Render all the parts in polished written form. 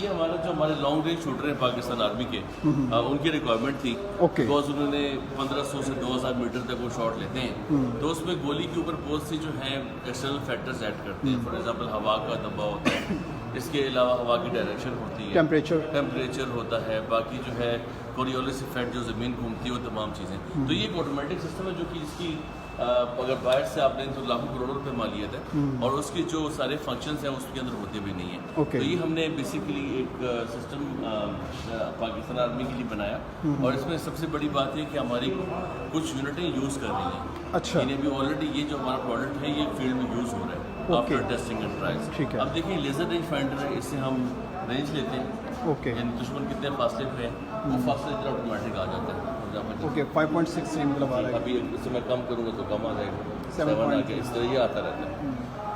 یہ ہمارا جو ہمارے لانگ رینج شوٹر ہیں پاکستان آرمی کے ان کی ریکوائرمنٹ تھی بیکاز انہوں نے 1500 سے 2000 میٹر تک وہ شاٹ لیتے ہیں تو اس میں گولی کے اوپر بہت سی جو ہیں ایکسٹرنل فیکٹرز ایڈ کرتے ہیں. فار ایگزامپل ہوا کا دباؤ ہوتا ہے, اس کے علاوہ ہوا کی ڈائریکشن ہوتی ہے, ٹیمپریچر ہوتا ہے, باقی جو ہے کوریولس افیکٹ جو زمین گھومتی ہے وہ تمام چیزیں. تو یہ ایک آٹومیٹک سسٹم ہے جو کہ اس کی اگر باہر سے آپ لیں تو لاکھوں کروڑوں روپے مالیت ہے اور اس کے جو سارے فنکشنز ہیں اس کے اندر ہوتے بھی نہیں ہیں. تو یہ ہم نے بیسیکلی ایک سسٹم پاکستان آرمی کے لیے بنایا اور اس میں سب سے بڑی بات ہے کہ ہماری کچھ یونٹیں یوز کر رہی ہیں. اچھا, یعنی ابھی آلریڈی یہ جو ہمارا پروڈکٹ ہے یہ فیلڈ میں یوز ہو رہا ہے آفٹر ٹیسٹنگ اینڈ ٹرائلز. اب دیکھیں لیزر رینج فائنڈر ہے, اس سے ہم رینج لیتے ہیں, یعنی دشمن کتنے فاصلے پہ ہے وہ فاصلے ادھر آٹومیٹک آ جاتا ہے. 5.6 مطلب آ رہا ہے. ابھی اس سے میں کم کروں گا تو کم آ جائے گا, 7 آ کے اس طرح یہ آتا رہتا ہے.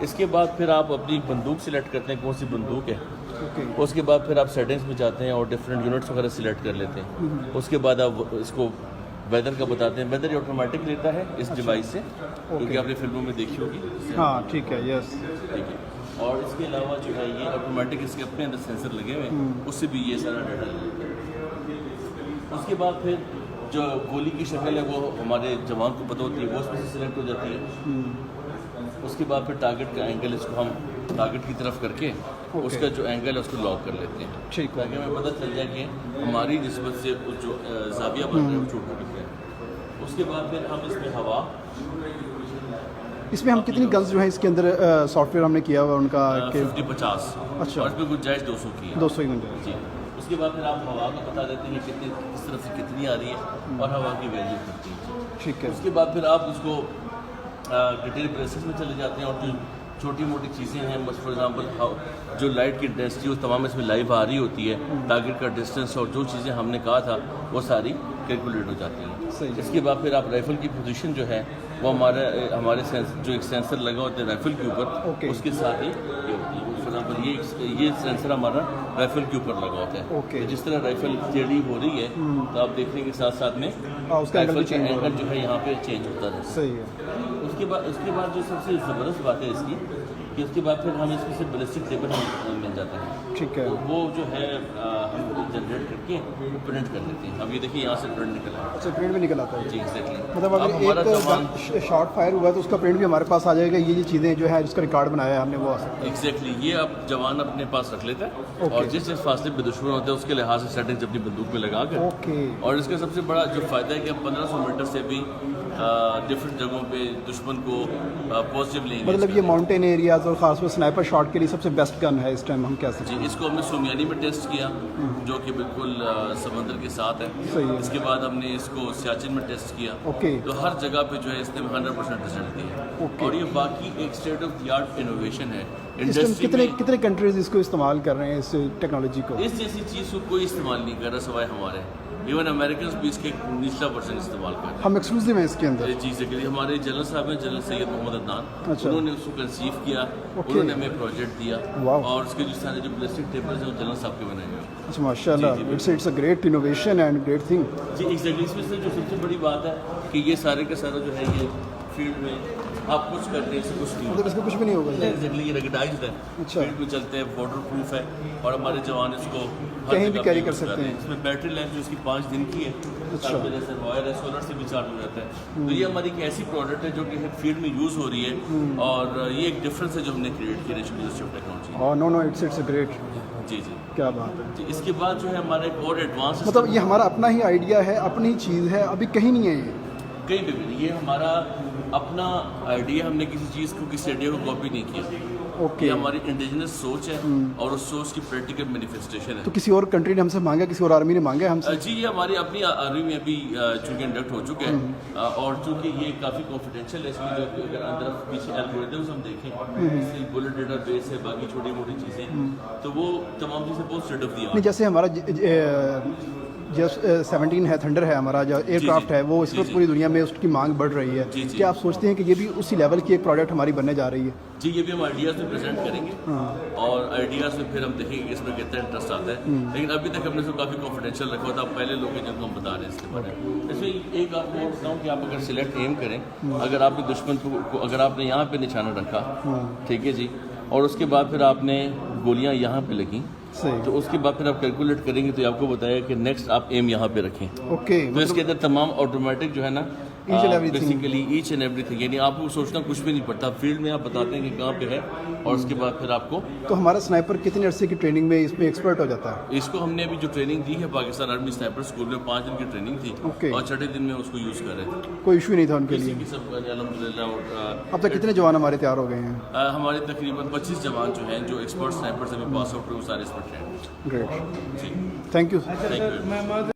اس کے بعد پھر آپ اپنی بندوق سلیکٹ کرتے ہیں کون سی بندوق ہے. اس کے بعد پھر آپ سیٹنگس میں جاتے ہیں اور ڈفرینٹ یونٹس وغیرہ سلیکٹ کر لیتے ہیں. اس کے بعد آپ اس کو ویدر کا بتاتے ہیں. ویدر یہ آٹومیٹک لیتا ہے اس ڈیوائس سے, کیونکہ آپ نے فلموں میں دیکھی ہوگی. ہاں ٹھیک ہے, یس ٹھیک ہے. اور اس کے علاوہ جو ہے یہ آٹومیٹک اس کے اپنے اندر سینسر لگے ہوئے ہیں, اس سے بھی یہ سارا ڈیٹا لے لیتے ہیں. اس کے بعد پھر جو گولی کی شکل ہے وہ ہمارے جوان کو پتہ ہوتی ہے, وہ اس میں سے سلیکٹ ہو جاتی ہے. اس کے بعد پھر ٹارگیٹ کا اینگل اس کو ہم ٹارگیٹ کی طرف کر کے اس کا جو اینگل ہے اس کو لاک کر لیتے ہیں, تاکہ ہمیں پتہ چل جائے کہ ہماری نسبت سے جو زاویہ بن رہا ہے وہ چھوٹا کتنا ہے. اس کے بعد پھر ہم اس میں ہوا, اس میں ہم کتنی گنز جو ہیں اس کے اندر سافٹ ویئر ہم نے کیا ہوا ان کا 50. اچھا, اور اس میں گنجائش 200 کی ہے. 200 کی گنجائش. جی. اس کے بعد پھر آپ ہوا کا بتا دیتے ہیں کتنی کس طرف سے کتنی آ رہی ہے اور ہوا کی ویلیو کرتی ہے. ٹھیک ہے. اس کے بعد پھر آپ اس کو ڈیٹیل پریسز میں چلے جاتے ہیں اور جو چھوٹی موٹی چیزیں ہیں, فار ایگزامپل جو لائٹ کی انٹینسٹی وہ تمام اس میں لائیو آ رہی ہوتی ہے, ٹارگیٹ کا ڈسٹینس اور جو چیزیں ہم نے کہا تھا وہ ساری کیلکولیٹ ہو جاتی ہیں. اس کے بعد پھر آپ رائفل کی پوزیشن جو ہے وہ ہمارے جو ایک سینسر لگا ہوتا ہے رائفل کے اوپر, اس کے ساتھ ہی یہ ہوتی ہے. فار ایگزامپل یہ سینسر ہمارا رائفل کے اوپر لگا ہوتا ہے. جس طرح رائفل ٹیڑھی ہو رہی ہے تو آپ دیکھنے کے ساتھ ساتھ میں رائفل کا اینگل جو ہے یہاں پہ چینج ہوتا ہے. صحیح ہے. اس کے بعد جو سب سے زبردست بات ہے اس کی کہ اس کے بعد پھر ہمیں اس میں سے بیلسٹک ٹیبل مل جاتا ہے. ٹھیک ہے. وہ جو ہے ہم جنریٹ کر کے پرنٹ کر لیتے ہیں. اب یہ دیکھیں یہاں سے پرنٹ نکلا ہے. اچھا, پرنٹ بھی نکل آتا ہے. جی ایگزیکٹلی. مطلب اگر ایک شاٹ فائر ہوا ہے تو اس کا پرنٹ بھی ہمارے پاس آ جائے گا. یہ چیزیں جو ہے جس کا ریکارڈ بنایا ہے ہم نے وہ آ سکتا ہے. ایگزیکٹلی. یہ اب جوان اپنے پاس رکھ لیتا ہے اور جس فاصلے پہ دشمن ہوتا ہے اس کے لحاظ سے سیٹنگز اپنی بندوق میں لگا کر. اور اس کا سب سے بڑا جو فائدہ ہے کہ ہم 1500 میٹر سے بھی ڈفرینٹ جگہوں پہ دشمن کو پازیٹیو لیں گے. مطلب یہ ماؤنٹین ایریاز اور خاص طور سنائپر شاٹ کے لیے سب سے بیسٹ گن ہے اس ٹائم ہم کہہ سکتے ہیں. جی, اس کو ہم نے سومیانی میں ٹیسٹ کیا جو کہ بالکل سمندر کے ساتھ ہے. اس کے بعد ہم نے اس کو سیاچن میں ٹیسٹ کیا. تو ہر جگہ پہ جو ہے اس نے 100% رزلٹ دیا. اور یہ باقی ایک state of the art innovation ہے. کتنے کنٹریز اس کو استعمال کر رہے ہیں اس ٹیکنالوجی کو؟ اس جیسی چیز کو کوئی استعمال نہیں کر رہا سوائے ہمارے. ایون امریکنز بھی اس کے نچلا پرسنٹ استعمال کر رہے ہیں. ہم ایکسکلوسیو ہیں اس کے اندر. جی سیکرٹری ہمارے جنرل صاحب ہیں, جنرل سید محمد عدنان, انہوں نے اس کو کنسیو کیا, انہوں نے ہمیں پروجیکٹ دیا اور اس کے جو سارے جو بیلسٹک ٹیبلز ہیں وہ جنرل صاحب کے بنائے ہوئے ہیں. اچھا ماشاء اللہ, it's a great innovation and great thing. جی ایگزیکٹلی. اس میں سے جو سب سے بڑی بات ہے کہ یہ سارے کا سارا جو ہے یہ فیلڈ میں آپ کچھ کرتے ہیں, اس سے کچھ نہیں ہوگا. اس میں کچھ بھی نہیں ہوگا. ایگزیکٹلی. یہ ریکگنائزڈ ہے, فیلڈ میں چلتے ہیں, واٹر پروف ہے اور ہمارے جوان اس کو کہیں بھی کیری کر سکتے ہیں. اس میں بیٹری لائف جو اس کی 5 دن کی ہے, جیسے وائر ہے سولر سے بھی چارج ہو جاتا ہے. تو یہ ہماری ایک ایسی پروڈکٹ ہے جو کہ فیلڈ میں یوز ہو رہی ہے اور یہ ایک ڈفرینس ہے جو ہم نے کریٹ کیا National University of Technology. No it's a great. جی جی, کیا بات ہے. جی اس کے بعد جو ہے ہمارا ایک اور ایڈوانس, مطلب یہ ہمارا اپنا ہی آئیڈیا ہے, اپنی چیز ہے, ابھی کہیں نہیں ہے یہ کہیں بھی نہیں. یہ ہمارا اپنا آئیڈیا, ہم نے کسی چیز کو کسی آئیڈیا کو کاپی نہیں کیا. یہ ہماری انڈیجنس سوچ ہے اور اس سوچ کی پریکٹیکل مینیفیسٹیشن ہے. تو کسی اور کنٹری نے ہم سے مانگا, کسی اور آرمی نے مانگا ہم سے؟ جی یہ ہماری اپنی آرمی میں ابھی چونکہ انڈکٹ ہو چکے ہیں اور چونکہ یہ کافی کانفیڈینشیل ہے. اس میں جو اگر اندر پیچھے الگورتھمز ہم دیکھیں, اس سے بلٹ ڈیٹا بیس ہے, باقی چھوٹی موٹی چیزیں, تو وہ تمام چیزیں بہت اسٹیٹ آف دی آرٹ. جیسے ہمارا جو 17 ہے, تھنڈر ہے ہمارا جو ایئر کرافٹ ہے, وہ اس وقت پوری دنیا میں اس کی مانگ بڑھ رہی ہے. کیا آپ سوچتے ہیں کہ یہ بھی اسی لیول کی ایک پروڈکٹ ہماری بننے جا رہی ہے؟ جی یہ بھی ہم آئیڈیاز میں پریزنٹ کریں گے اور آئیڈیاز میں پھر ہم دیکھیں گے کہ اس میں کتنا انٹرسٹ آتا ہے. لیکن ابھی تک ہم نے اس کو کافی کانفیڈینشیل رکھا تھا. پہلے لوگ ہیں جن کو ہم بتا رہے ہیں اس کے بارے میں. اس میں ایک آپ کو بتاؤں کہ آپ اگر سلیکٹ ایم کریں, اگر آپ نے دشمن کو اگر آپ نے یہاں پہ نشانہ رکھا, ٹھیک ہے جی, اور اس کے بعد پھر آپ نے گولیاں یہاں پہ لگیں, صحیح. تو اس کے بعد پھر آپ کیلکولیٹ کریں گے تو آپ کو بتایا کہ نیکسٹ آپ ایم یہاں پہ رکھیں. اوکے. تو اس کے اندر تمام آٹومیٹک جو ہے نا basically each and everything, یعنی آپ کو سوچنا کچھ بھی نہیں پڑتا, فیلڈ میں آپ بتاتے ہیں کہ کہاں پہ ہے اور اس کے بعد پھر آپ کو. تو ہمارا سنائپر کتنے عرصے کی ٹریننگ میں اس میں ایکسپرٹ ہو جاتا ہے؟ اس کو ہم نے ابھی جو ٹریننگ دی ہے پاکستان آرمی سنائپر اسکول میں 5 دن کی ٹریننگ تھی اور 6 دن میں اس کو یوز کر رہے تھے. کوئی ایشو نہیں تھا ان کے لیے سب الحمد للہ. اب تک کتنے جوان ہمارے تیار ہو گئے ہیں؟ ہمارے تقریباً 25 جوان جو ہیں جو ایکسپرٹ سنائپر سے بھی پاس آؤٹ ہوئے وہ سارے اس پر ٹرینڈ. Great, thank you.